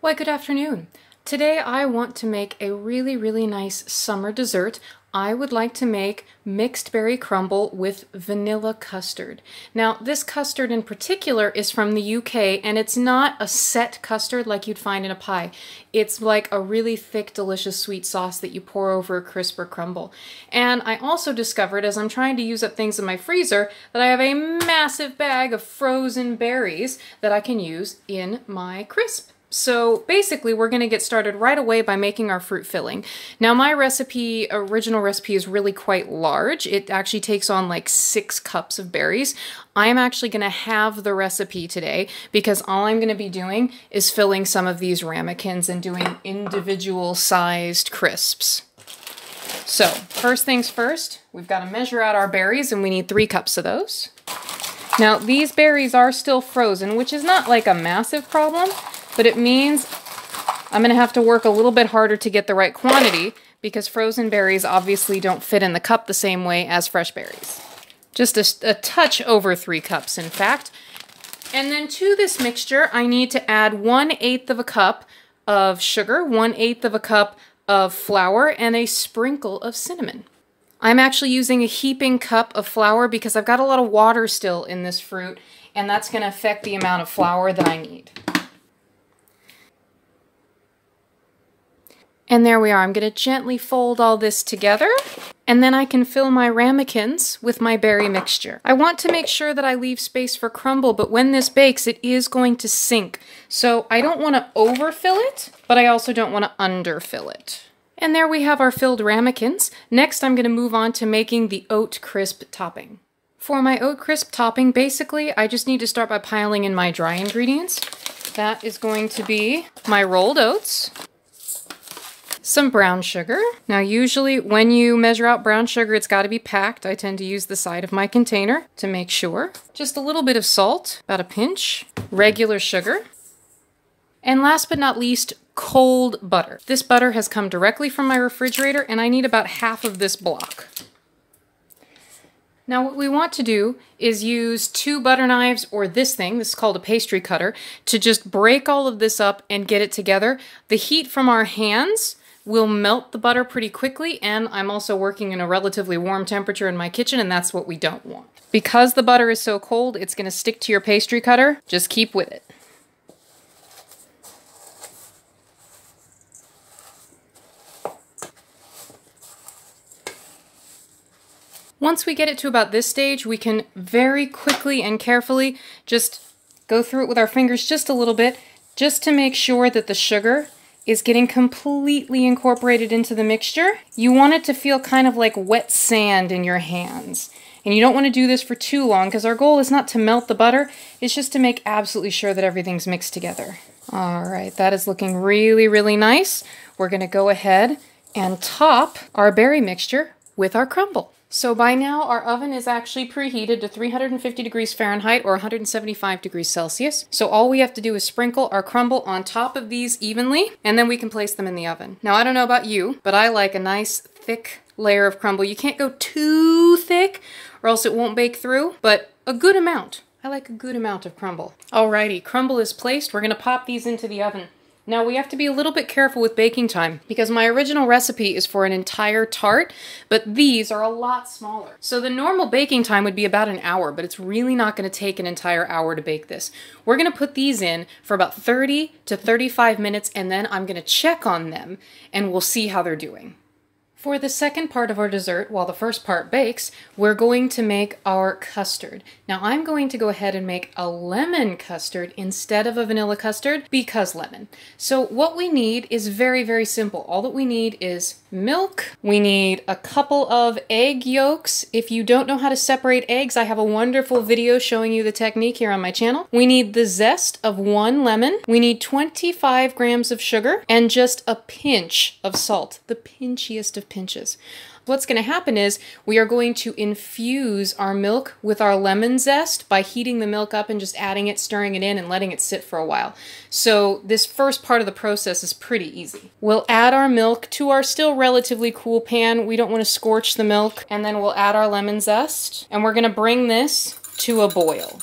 Why, good afternoon. Today I want to make a really nice summer dessert. I would like to make mixed berry crumble with vanilla custard. Now, this custard in particular is from the UK, and it's not a set custard like you'd find in a pie. It's like a really thick, delicious sweet sauce that you pour over a crisp or crumble. And I also discovered, as I'm trying to use up things in my freezer, that I have a massive bag of frozen berries that I can use in my crisp. So basically we're going to get started right away by making our fruit filling. Now my original recipe is really quite large. It actually takes on like 6 cups of berries. I'm actually going to have the recipe today because all I'm going to be doing is filling some of these ramekins and doing individual sized crisps. So first things first, we've got to measure out our berries and we need 3 cups of those. Now these berries are still frozen, which is not like a massive problem. But it means I'm going to have to work a little bit harder to get the right quantity because frozen berries obviously don't fit in the cup the same way as fresh berries. Just a touch over 3 cups, in fact. And then to this mixture, I need to add 1/8 of a cup of sugar, 1/8 of a cup of flour, and a sprinkle of cinnamon. I'm actually using a heaping cup of flour because I've got a lot of water still in this fruit, and that's going to affect the amount of flour that I need. And there we are. I'm going to gently fold all this together, and then I can fill my ramekins with my berry mixture. I want to make sure that I leave space for crumble, but when this bakes, it is going to sink. So I don't want to overfill it, but I also don't want to underfill it. And there we have our filled ramekins. Next, I'm going to move on to making the oat crisp topping. For my oat crisp topping, basically, I just need to start by piling in my dry ingredients. That is going to be my rolled oats, some brown sugar. Now usually when you measure out brown sugar, it's got to be packed. I tend to use the side of my container to make sure. Just a little bit of salt, about a pinch, regular sugar, and last but not least, cold butter. This butter has come directly from my refrigerator and I need about half of this block. Now what we want to do is use 2 butter knives or this thing, this is called a pastry cutter, to just break all of this up and get it together. The heat from our hands will melt the butter pretty quickly, and I'm also working in a relatively warm temperature in my kitchen, and that's what we don't want. Because the butter is so cold, it's going to stick to your pastry cutter. Just keep with it. Once we get it to about this stage, we can very quickly and carefully just go through it with our fingers just a little bit, just to make sure that the sugar is getting completely incorporated into the mixture. You want it to feel kind of like wet sand in your hands. And you don't want to do this for too long because our goal is not to melt the butter, it's just to make absolutely sure that everything's mixed together. All right, that is looking really nice. We're going to go ahead and top our berry mixture with our crumble. So by now our oven is actually preheated to 350 degrees Fahrenheit or 175 degrees Celsius. So all we have to do is sprinkle our crumble on top of these evenly, and then we can place them in the oven. Now I don't know about you, but I like a nice thick layer of crumble. You can't go too thick or else it won't bake through, but a good amount. I like a good amount of crumble. Alrighty, crumble is placed. We're gonna pop these into the oven. Now we have to be a little bit careful with baking time because my original recipe is for an entire tart, but these are a lot smaller. So the normal baking time would be about an hour, but it's really not going to take an entire hour to bake this. We're going to put these in for about 30 to 35 minutes and then I'm going to check on them and we'll see how they're doing. For the second part of our dessert, while the first part bakes, we're going to make our custard. Now I'm going to go ahead and make a lemon custard instead of a vanilla custard because lemon. So what we need is very simple. All that we need is milk. We need a couple of egg yolks. If you don't know how to separate eggs, I have a wonderful video showing you the technique here on my channel. We need the zest of 1 lemon. We need 25 grams of sugar and just a pinch of salt, the pinchiest of pinches. What's going to happen is we are going to infuse our milk with our lemon zest by heating the milk up and just adding it, stirring it in, and letting it sit for a while. So this first part of the process is pretty easy. We'll add our milk to our still relatively cool pan. We don't want to scorch the milk. And then we'll add our lemon zest, and we're going to bring this to a boil.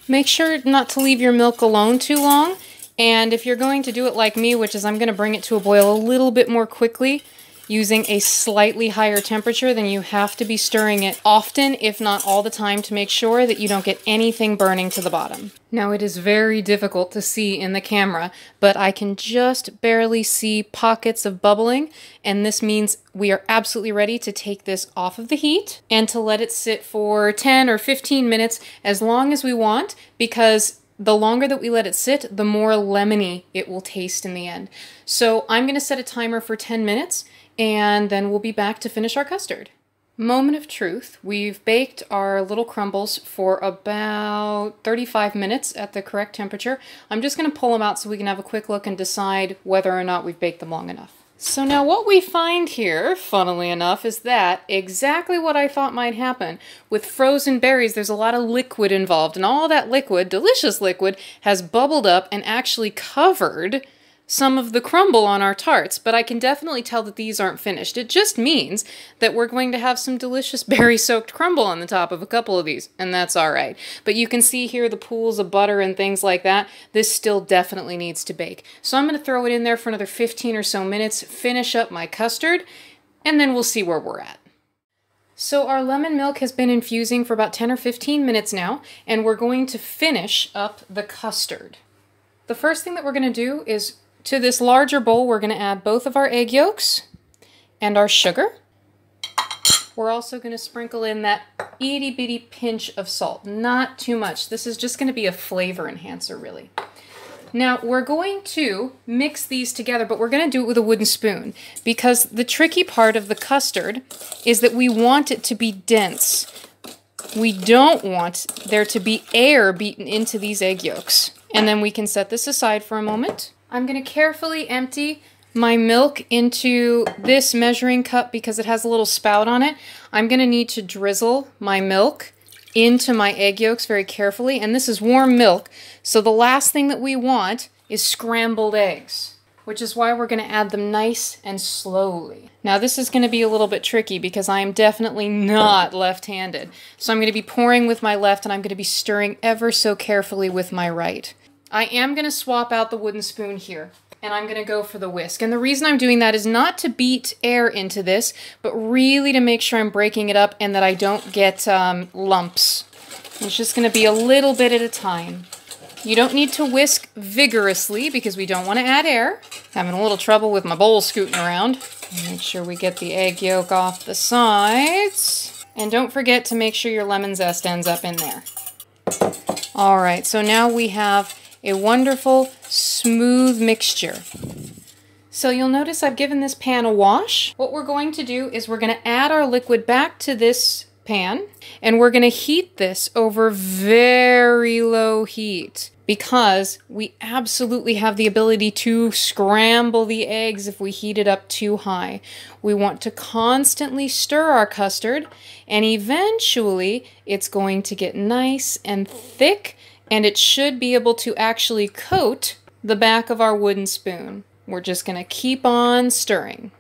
Make sure not to leave your milk alone too long, And if you're going to do it like me, which is I'm going to bring it to a boil a little bit more quickly, using a slightly higher temperature, then you have to be stirring it often, if not all the time, to make sure that you don't get anything burning to the bottom. Now, it is very difficult to see in the camera, but I can just barely see pockets of bubbling, and this means we are absolutely ready to take this off of the heat and to let it sit for 10 or 15 minutes, as long as we want, because the longer that we let it sit, the more lemony it will taste in the end. So I'm going to set a timer for 10 minutes, and then we'll be back to finish our custard. Moment of truth. We've baked our little crumbles for about 35 minutes at the correct temperature. I'm just going to pull them out so we can have a quick look and decide whether or not we've baked them long enough. So now what we find here, funnily enough, is that exactly what I thought might happen. With frozen berries, there's a lot of liquid involved, and all that liquid, delicious liquid, has bubbled up and actually covered some of the crumble on our tarts, but I can definitely tell that these aren't finished. It just means that we're going to have some delicious berry-soaked crumble on the top of a couple of these, and that's all right. But you can see here the pools of butter and things like that. This still definitely needs to bake. So I'm going to throw it in there for another 15 or so minutes, finish up my custard, and then we'll see where we're at. So our lemon milk has been infusing for about 10 or 15 minutes now, and we're going to finish up the custard. The first thing that we're going to do is, to this larger bowl, we're going to add both of our egg yolks and our sugar. We're also going to sprinkle in that itty bitty pinch of salt, not too much. This is just going to be a flavor enhancer, really. Now, we're going to mix these together, but we're going to do it with a wooden spoon, because the tricky part of the custard is that we want it to be dense. We don't want there to be air beaten into these egg yolks. And then we can set this aside for a moment. I'm going to carefully empty my milk into this measuring cup because it has a little spout on it. I'm going to need to drizzle my milk into my egg yolks very carefully, and this is warm milk, so the last thing that we want is scrambled eggs, which is why we're going to add them nice and slowly. Now this is going to be a little bit tricky because I am definitely not left-handed, so I'm going to be pouring with my left and I'm going to be stirring ever so carefully with my right. I am going to swap out the wooden spoon here, and I'm going to go for the whisk. And the reason I'm doing that is not to beat air into this, but really to make sure I'm breaking it up and that I don't get lumps. It's just going to be a little bit at a time. You don't need to whisk vigorously because we don't want to add air. Having a little trouble with my bowl scooting around. Make sure we get the egg yolk off the sides. And don't forget to make sure your lemon zest ends up in there. All right, so now we have a wonderful, smooth mixture. So you'll notice I've given this pan a wash. What we're going to do is we're going to add our liquid back to this pan, and we're going to heat this over very low heat because we absolutely have the ability to scramble the eggs if we heat it up too high. We want to constantly stir our custard, and eventually it's going to get nice and thick, and it should be able to actually coat the back of our wooden spoon. We're just going to keep on stirring.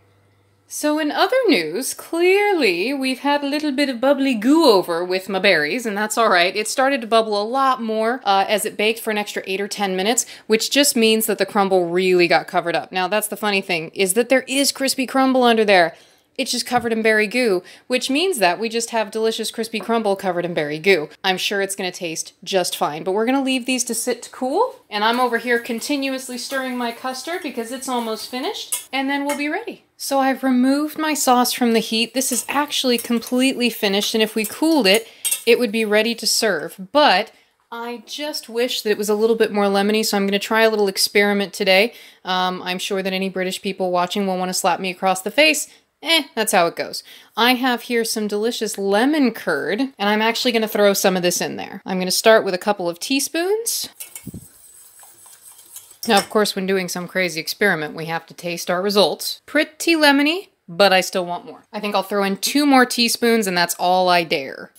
So in other news, clearly we've had a little bit of bubbly goo over with my berries, and that's all right. It started to bubble a lot more as it baked for an extra 8 or 10 minutes, which just means that the crumble really got covered up. Now that's the funny thing, is that there is crispy crumble under there. It's just covered in berry goo, which means that we just have delicious crispy crumble covered in berry goo. I'm sure it's going to taste just fine, but we're going to leave these to sit to cool, and I'm over here continuously stirring my custard because it's almost finished, and then we'll be ready. So I've removed my sauce from the heat. This is actually completely finished, and if we cooled it, it would be ready to serve, but I just wish that it was a little bit more lemony, so I'm going to try a little experiment today. I'm sure that any British people watching will want to slap me across the face. That's how it goes. I have here some delicious lemon curd, and I'm actually going to throw some of this in there. I'm going to start with a couple of teaspoons. Now, of course, when doing some crazy experiment, we have to taste our results. Pretty lemony, but I still want more. I think I'll throw in 2 more teaspoons, and that's all I dare.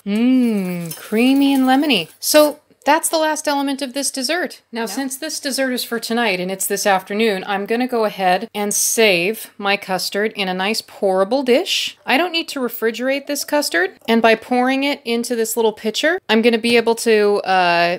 Creamy and lemony. So That's the last element of this dessert. Now, since this dessert is for tonight and it's this afternoon, I'm gonna go ahead and save my custard in a nice pourable dish. I don't need to refrigerate this custard, and by pouring it into this little pitcher, I'm gonna be able to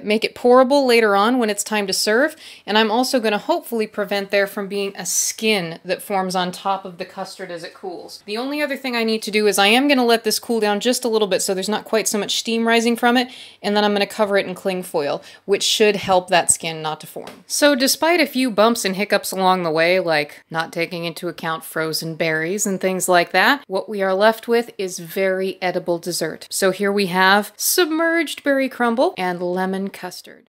make it pourable later on when it's time to serve, and I'm also gonna hopefully prevent there from being a skin that forms on top of the custard as it cools. The only other thing I need to do is I am gonna let this cool down just a little bit so there's not quite so much steam rising from it, and then I'm gonna cover it in cling foil, which should help that skin not to form. So despite a few bumps and hiccups along the way, like not taking into account frozen berries and things like that, what we are left with is very edible dessert. So here we have submerged berry crumble and lemon custard.